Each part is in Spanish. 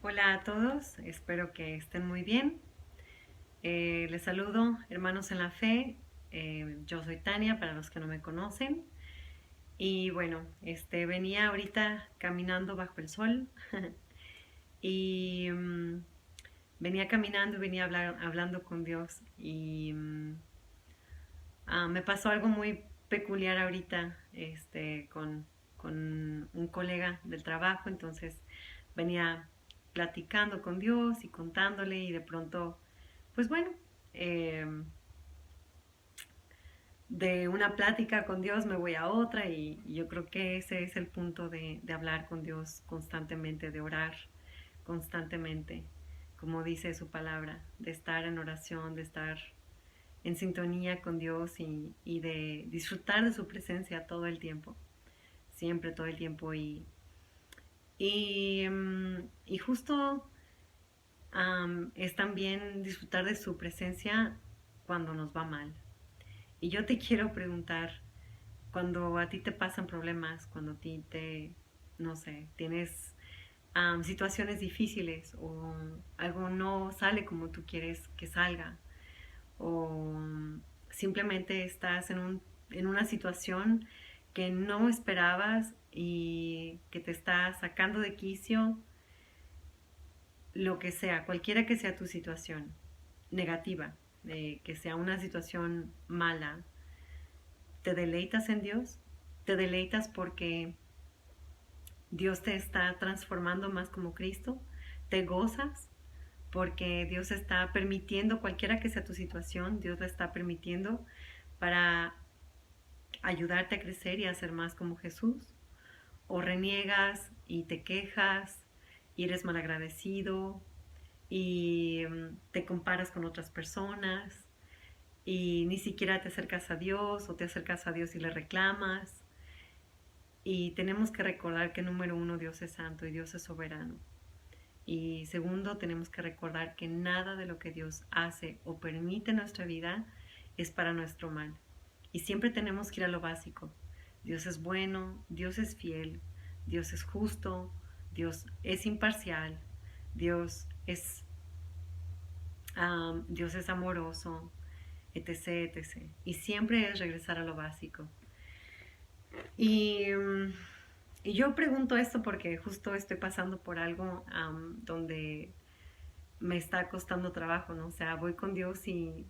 Hola a todos, espero que estén muy bien. Les saludo, hermanos en la fe. Yo soy Tania, para los que no me conocen. Y bueno, venía ahorita caminando bajo el sol y venía caminando y venía hablando con Dios. Y me pasó algo muy peculiar ahorita con un colega del trabajo. Entonces venía platicando con Dios y contándole, y de pronto, pues bueno, eh, de una plática con Dios me voy a otra, y yo creo que ese es el punto de hablar con Dios constantemente, de orar constantemente, como dice su palabra, de estar en oración, de estar en sintonía con Dios, y de disfrutar de su presencia todo el tiempo, siempre, todo el tiempo. Y justo es también disfrutar de su presencia cuando nos va mal. Y yo te quiero preguntar, cuando a ti te pasan problemas, cuando a ti no sé, tienes situaciones difíciles, o algo no sale como tú quieres que salga, o simplemente estás en una situación que no esperabas y que te está sacando de quicio, lo que sea, cualquiera que sea tu situación negativa, que sea una situación mala, ¿te deleitas en Dios? ¿Te deleitas porque Dios te está transformando más como Cristo? ¿Te gozas porque Dios está permitiendo, cualquiera que sea tu situación, Dios la está permitiendo para ayudarte a crecer y a ser más como Jesús? ¿O reniegas y te quejas y eres malagradecido y te comparas con otras personas y ni siquiera te acercas a Dios, o te acercas a Dios y le reclamas? Y tenemos que recordar que, número uno, Dios es santo y Dios es soberano. Y segundo, tenemos que recordar que nada de lo que Dios hace o permite en nuestra vida es para nuestro mal. Y siempre tenemos que ir a lo básico. Dios es bueno, Dios es fiel, Dios es justo, Dios es imparcial, Dios es, Dios es amoroso, etc, etc. Y siempre es regresar a lo básico. Y, y yo pregunto esto porque justo estoy pasando por algo donde me está costando trabajo, ¿no? O sea, voy con Dios y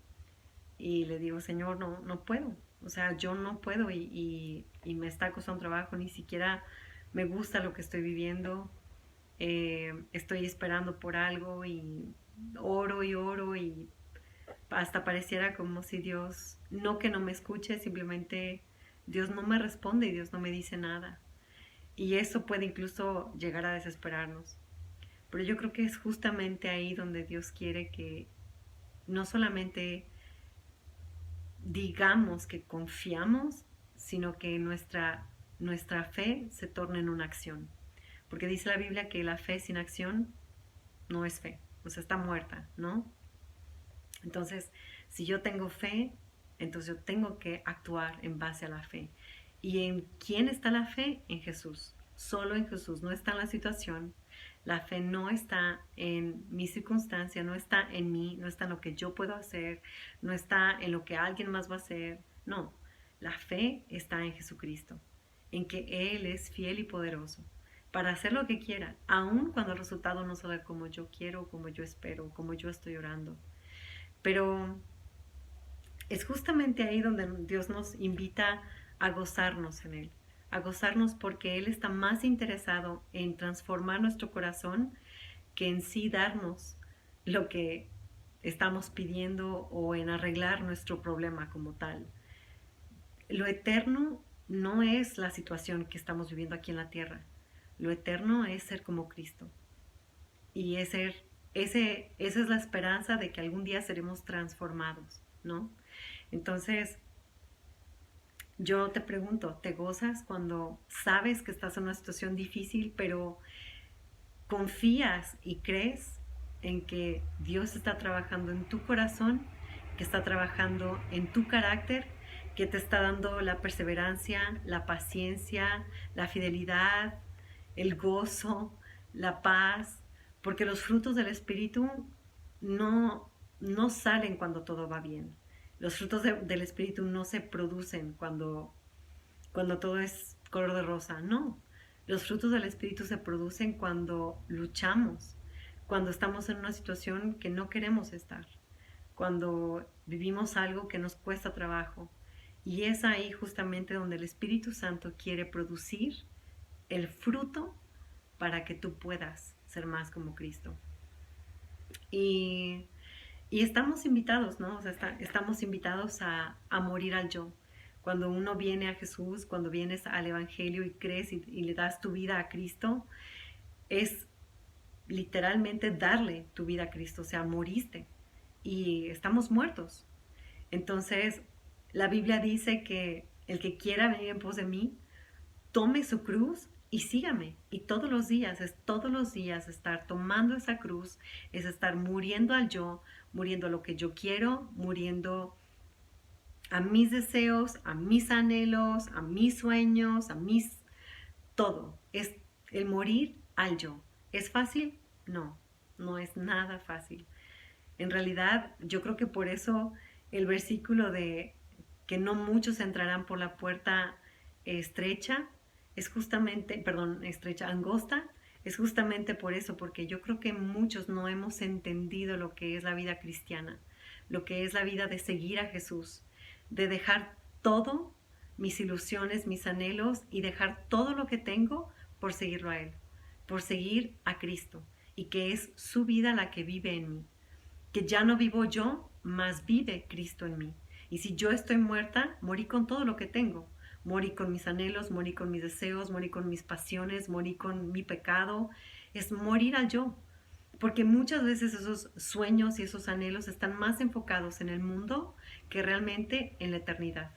le digo, Señor, no, no puedo. O sea, yo no puedo, y me está costando trabajo, ni siquiera me gusta lo que estoy viviendo. Estoy esperando por algo y oro y oro, y hasta pareciera como si Dios, no que no me escuche, simplemente Dios no me responde y Dios no me dice nada. Y eso puede incluso llegar a desesperarnos. Pero yo creo que es justamente ahí donde Dios quiere que no solamente digamos que confiamos, sino que nuestra fe se torne en una acción. Porque dice la Biblia que la fe sin acción no es fe, o sea, está muerta, ¿no? Entonces, si yo tengo fe, entonces yo tengo que actuar en base a la fe. ¿Y en quién está la fe? En Jesús. Solo en Jesús. No está en la situación. La fe no está en mi circunstancia, no está en mí, no está en lo que yo puedo hacer, no está en lo que alguien más va a hacer. No, la fe está en Jesucristo, en que Él es fiel y poderoso para hacer lo que quiera, aun cuando el resultado no salga como yo quiero, como yo espero, como yo estoy orando. Pero es justamente ahí donde Dios nos invita a gozarnos en Él, a gozarnos porque Él está más interesado en transformar nuestro corazón que en sí darnos lo que estamos pidiendo, o en arreglar nuestro problema como tal. Lo eterno no es la situación que estamos viviendo aquí en la tierra. Lo eterno es ser como Cristo. Y esa es la esperanza de que algún día seremos transformados, ¿no? Entonces, yo te pregunto, ¿te gozas cuando sabes que estás en una situación difícil, pero confías y crees en que Dios está trabajando en tu corazón, que está trabajando en tu carácter, que te está dando la perseverancia, la paciencia, la fidelidad, el gozo, la paz, porque los frutos del Espíritu no salen cuando todo va bien. Los frutos del Espíritu no se producen cuando todo es color de rosa, no. Los frutos del Espíritu se producen cuando luchamos, cuando estamos en una situación que no queremos estar, cuando vivimos algo que nos cuesta trabajo. Y es ahí justamente donde el Espíritu Santo quiere producir el fruto para que tú puedas ser más como Cristo. Y, y estamos invitados, ¿no? O sea, estamos invitados a morir al yo. Cuando uno viene a Jesús, cuando vienes al Evangelio y crees y le das tu vida a Cristo, es literalmente darle tu vida a Cristo, o sea, moriste y estamos muertos. Entonces, la Biblia dice que el que quiera venir en pos de mí, tome su cruz y sígame. Y todos los días estar tomando esa cruz, es estar muriendo al yo, muriendo a lo que yo quiero, muriendo a mis deseos, a mis anhelos, a mis sueños, a mis... todo. Es el morir al yo. ¿Es fácil? No, no es nada fácil. En realidad, yo creo que por eso el versículo de que no muchos entrarán por la puerta estrecha es justamente, perdón, estrecha, angosta, es justamente por eso, porque yo creo que muchos no hemos entendido lo que es la vida cristiana, lo que es la vida de seguir a Jesús, de dejar todo, mis ilusiones, mis anhelos y dejar todo lo que tengo por seguirlo a Él, por seguir a Cristo y que es su vida la que vive en mí, que ya no vivo yo, mas vive Cristo en mí. Y si yo estoy muerta, morí con todo lo que tengo. Morí con mis anhelos, morí con mis deseos, morí con mis pasiones, morí con mi pecado. Es morir al yo. Porque muchas veces esos sueños y esos anhelos están más enfocados en el mundo que realmente en la eternidad.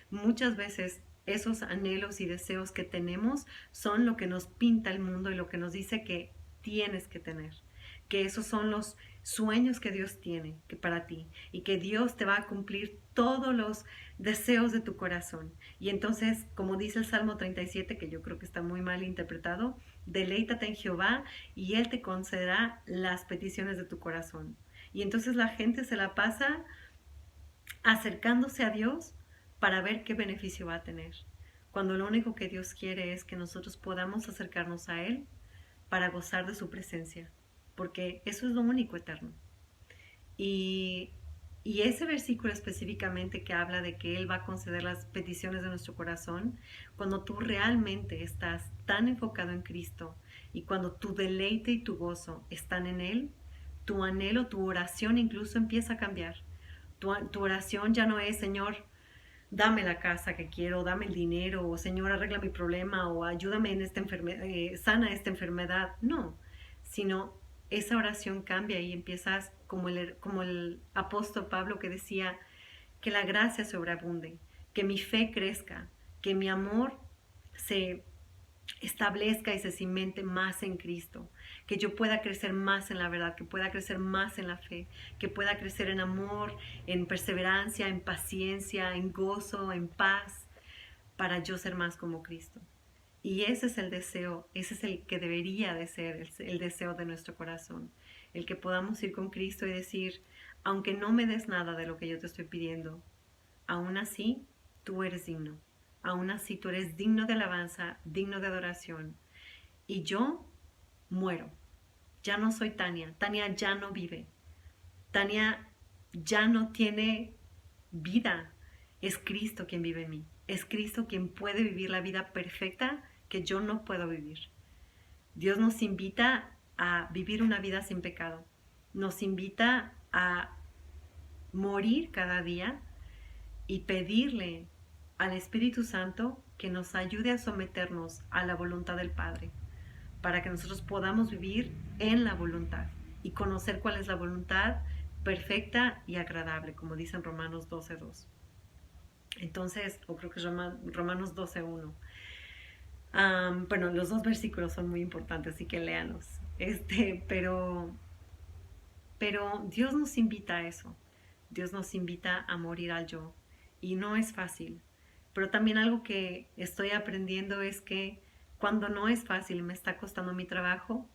Muchas veces esos anhelos y deseos que tenemos son lo que nos pinta el mundo y lo que nos dice que tienes que tener. Que esos son los sueños que Dios tiene para ti y que Dios te va a cumplir todos los deseos de tu corazón. Y entonces, como dice el Salmo 37, que yo creo que está muy mal interpretado, deleítate en Jehová y Él te concederá las peticiones de tu corazón. Y entonces la gente se la pasa acercándose a Dios para ver qué beneficio va a tener, cuando lo único que Dios quiere es que nosotros podamos acercarnos a Él para gozar de su presencia, porque eso es lo único eterno. Y, y ese versículo específicamente que habla de que Él va a conceder las peticiones de nuestro corazón, cuando tú realmente estás tan enfocado en Cristo y cuando tu deleite y tu gozo están en Él, tu anhelo, tu oración incluso empieza a cambiar. Tu oración ya no es, Señor, dame la casa que quiero, dame el dinero, o Señor, arregla mi problema, o ayúdame en esta enfermedad, sana esta enfermedad. No, sino esa oración cambia y empiezas como el apóstol Pablo que decía que la gracia sobreabunde, que mi fe crezca, que mi amor se establezca y se cimente más en Cristo, que yo pueda crecer más en la verdad, que pueda crecer más en la fe, que pueda crecer en amor, en perseverancia, en paciencia, en gozo, en paz, para yo ser más como Cristo. Y ese es el deseo, ese es el que debería de ser el deseo de nuestro corazón, el que podamos ir con Cristo y decir, aunque no me des nada de lo que yo te estoy pidiendo, aún así tú eres digno. Aún así tú eres digno de alabanza, digno de adoración. Y yo muero. Ya no soy Tania. Tania ya no vive. Tania ya no tiene vida. Es Cristo quien vive en mí. Es Cristo quien puede vivir la vida perfecta que yo no puedo vivir. Dios nos invita a vivir una vida sin pecado. Nos invita a morir cada día y pedirle al Espíritu Santo que nos ayude a someternos a la voluntad del Padre, para que nosotros podamos vivir en la voluntad y conocer cuál es la voluntad perfecta y agradable, como dice en Romanos 12:2. Entonces, o creo que es Romanos 12:1. Bueno, los dos versículos son muy importantes, así que léanos. Pero Dios nos invita a eso. Dios nos invita a morir al yo. Y no es fácil. Pero también algo que estoy aprendiendo es que cuando no es fácil, me está costando mi trabajo,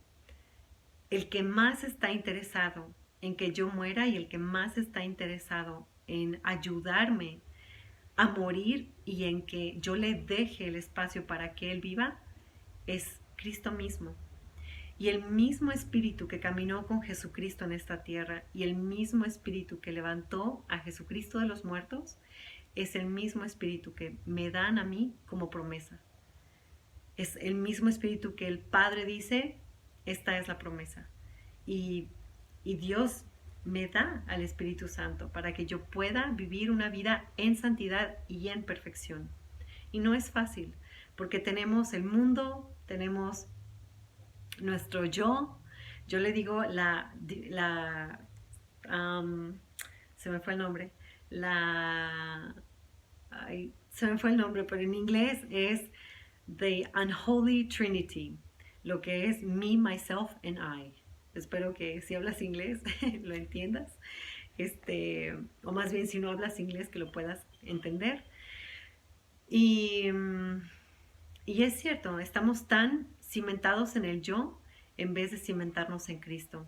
el que más está interesado en que yo muera y el que más está interesado en ayudarme a morir y en que yo le deje el espacio para que Él viva, es Cristo mismo. Y el mismo espíritu que caminó con Jesucristo en esta tierra y el mismo espíritu que levantó a Jesucristo de los muertos, es el mismo espíritu que me dan a mí como promesa. Es el mismo espíritu que el Padre dice, esta es la promesa. Y, y Dios me da al Espíritu Santo para que yo pueda vivir una vida en santidad y en perfección. Y no es fácil, porque tenemos el mundo, tenemos nuestro yo le digo se me fue el nombre, se me fue el nombre, pero en inglés es The Unholy Trinity, lo que es me, myself and I. Espero que si hablas inglés lo entiendas, o más bien si no hablas inglés que lo puedas entender. Y, y es cierto, estamos tan cimentados en el yo en vez de cimentarnos en Cristo,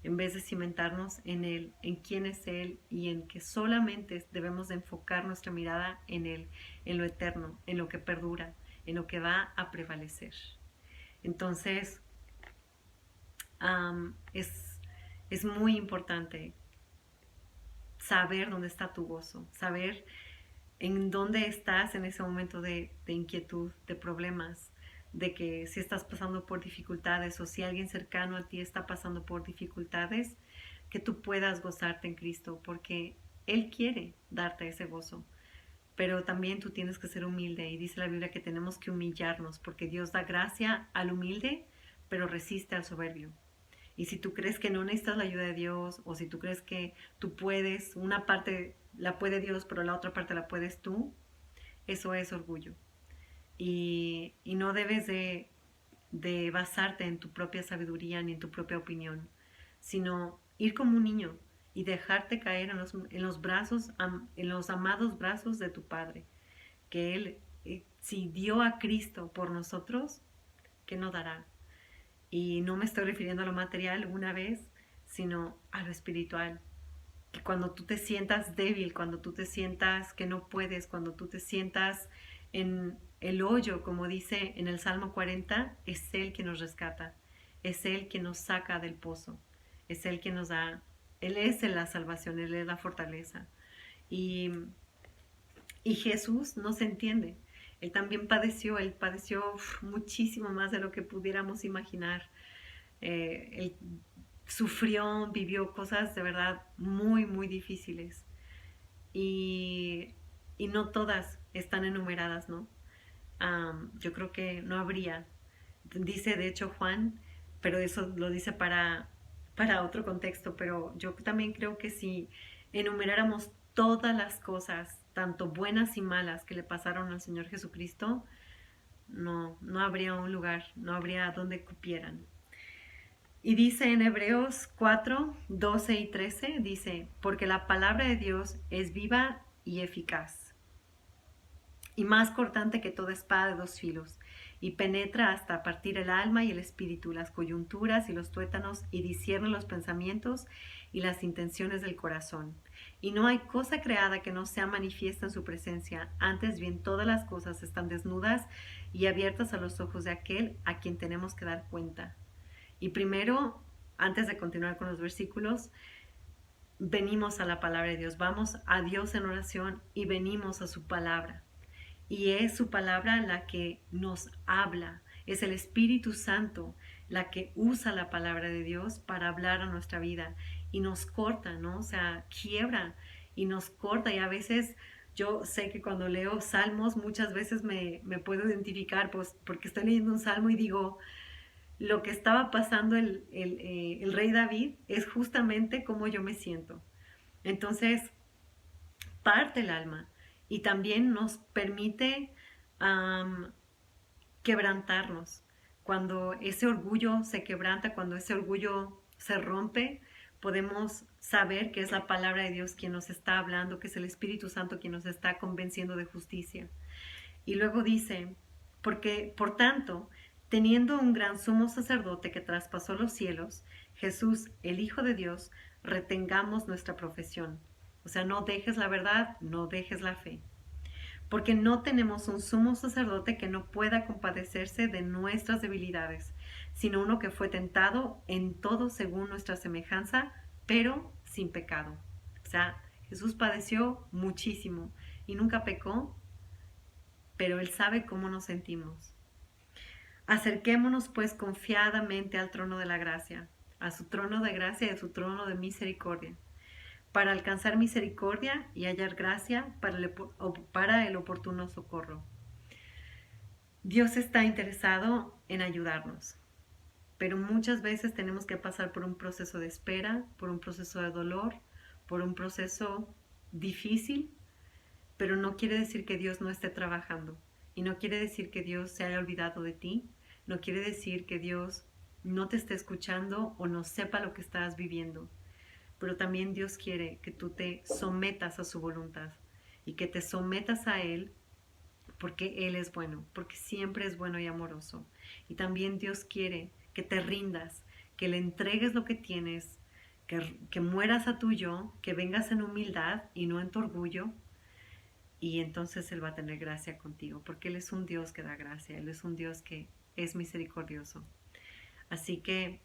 en vez de cimentarnos en Él, en quién es Él y en que solamente debemos de enfocar nuestra mirada en Él, en lo eterno, en lo que perdura, en lo que va a prevalecer. Entonces, es muy importante saber dónde está tu gozo, saber en dónde estás en ese momento de inquietud, de problemas, de que si estás pasando por dificultades o si alguien cercano a ti está pasando por dificultades, que tú puedas gozarte en Cristo, porque Él quiere darte ese gozo. Pero también tú tienes que ser humilde y dice la Biblia que tenemos que humillarnos, porque Dios da gracia al humilde, pero resiste al soberbio. Y si tú crees que no necesitas la ayuda de Dios, o si tú crees que tú puedes, una parte la puede Dios, pero la otra parte la puedes tú, eso es orgullo. Y no debes de basarte en tu propia sabiduría ni en tu propia opinión, sino ir como un niño y dejarte caer en los amados brazos de tu Padre, que Él, si dio a Cristo por nosotros, ¿qué no dará? Y no me estoy refiriendo a lo material una vez, sino a lo espiritual. Que cuando tú te sientas débil, cuando tú te sientas que no puedes, cuando tú te sientas en el hoyo, como dice en el Salmo 40, es Él quien nos rescata, es Él quien nos saca del pozo, es Él quien nos da, Él es la salvación, Él es la fortaleza. Y, y Jesús no se entiende. Él también él padeció muchísimo más de lo que pudiéramos imaginar. Él sufrió, vivió cosas de verdad muy, muy difíciles. Y, y no todas están enumeradas, ¿no? Yo creo que no habría. Dice, de hecho, Juan, pero eso lo dice para otro contexto, pero yo también creo que si enumeráramos todas las cosas, tanto buenas y malas, que le pasaron al Señor Jesucristo, no habría un lugar, no habría donde cupieran. Y dice en Hebreos 4, 12 y 13, dice, porque la palabra de Dios es viva y eficaz, y más cortante que toda espada de dos filos, y penetra hasta partir el alma y el espíritu, las coyunturas y los tuétanos, y discierne los pensamientos y las intenciones del corazón. Y no hay cosa creada que no sea manifiesta en su presencia, antes bien todas las cosas están desnudas y abiertas a los ojos de aquel a quien tenemos que dar cuenta. Y primero, antes de continuar con los versículos, venimos a la palabra de Dios, vamos a Dios en oración y venimos a su palabra. Y es su palabra la que nos habla, es el Espíritu Santo la que usa la palabra de Dios para hablar a nuestra vida y nos corta, ¿no? O sea, quiebra y nos corta, y a veces yo sé que cuando leo salmos muchas veces me puedo identificar, pues porque estoy leyendo un salmo y digo, lo que estaba pasando el rey David es justamente como yo me siento. Entonces, parte el alma y también nos permite quebrantarnos. Cuando ese orgullo se quebranta, cuando ese orgullo se rompe, podemos saber que es la palabra de Dios quien nos está hablando, que es el Espíritu Santo quien nos está convenciendo de justicia. Y luego dice, porque por tanto, Teniendo un gran sumo sacerdote que traspasó los cielos, Jesús, el Hijo de Dios, retengamos nuestra profesión. O sea, no dejes la verdad, no dejes la fe. Porque no tenemos un sumo sacerdote que no pueda compadecerse de nuestras debilidades, sino uno que fue tentado en todo según nuestra semejanza, pero sin pecado. O sea, Jesús padeció muchísimo y nunca pecó, pero Él sabe cómo nos sentimos. Acerquémonos pues confiadamente al trono de la gracia, a su trono de gracia y a su trono de misericordia, para alcanzar misericordia y hallar gracia para el oportuno socorro. Dios está interesado en ayudarnos, pero muchas veces tenemos que pasar por un proceso de espera, por un proceso de dolor, por un proceso difícil, pero no quiere decir que Dios no esté trabajando y no quiere decir que Dios se haya olvidado de ti, no quiere decir que Dios no te esté escuchando o no sepa lo que estás viviendo, pero también Dios quiere que tú te sometas a su voluntad y que te sometas a Él porque Él es bueno, porque siempre es bueno y amoroso. Y también Dios quiere que te rindas, que le entregues lo que tienes, que mueras a tu yo, que vengas en humildad y no en tu orgullo. Y entonces Él va a tener gracia contigo, porque Él es un Dios que da gracia, Él es un Dios que es misericordioso. Así que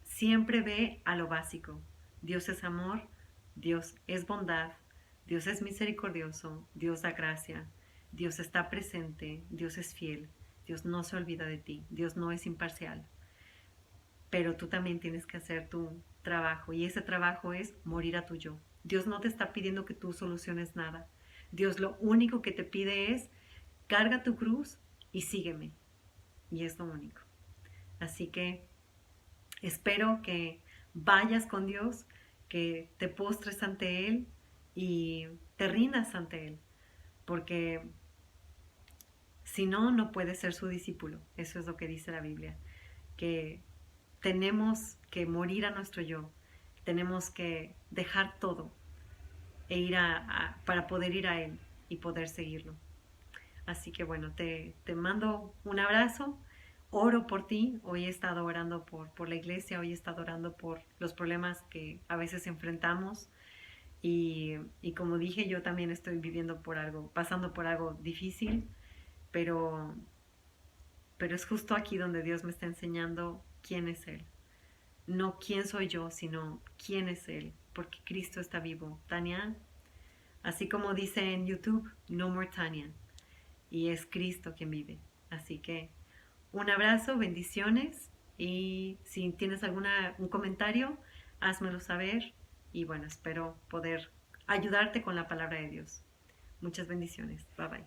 siempre ve a lo básico. Dios es amor, Dios es bondad, Dios es misericordioso, Dios da gracia, Dios está presente, Dios es fiel, Dios no se olvida de ti, Dios no es imparcial. Pero tú también tienes que hacer tu trabajo y ese trabajo es morir a tu yo. Dios no te está pidiendo que tú soluciones nada. Dios lo único que te pide es carga tu cruz y sígueme. Y es lo único. Así que espero que vayas con Dios, que te postres ante Él y te rindas ante Él. Porque si no, no puedes ser su discípulo. Eso es lo que dice la Biblia. Que tenemos que morir a nuestro yo. Tenemos que dejar todo e ir para poder ir a Él y poder seguirlo. Así que bueno, te mando un abrazo, oro por ti, hoy he estado orando por la iglesia, hoy he estado orando por los problemas que a veces enfrentamos y como dije, yo también estoy viviendo por algo, pasando por algo difícil, pero, pero es justo aquí donde Dios me está enseñando quién es Él. No quién soy yo, sino quién es Él, porque Cristo está vivo. Tania, así como dice en YouTube, no more Tania. Y es Cristo quien vive. Así que un abrazo, bendiciones y si tienes un comentario, házmelo saber y bueno, espero poder ayudarte con la palabra de Dios. Muchas bendiciones. Bye bye.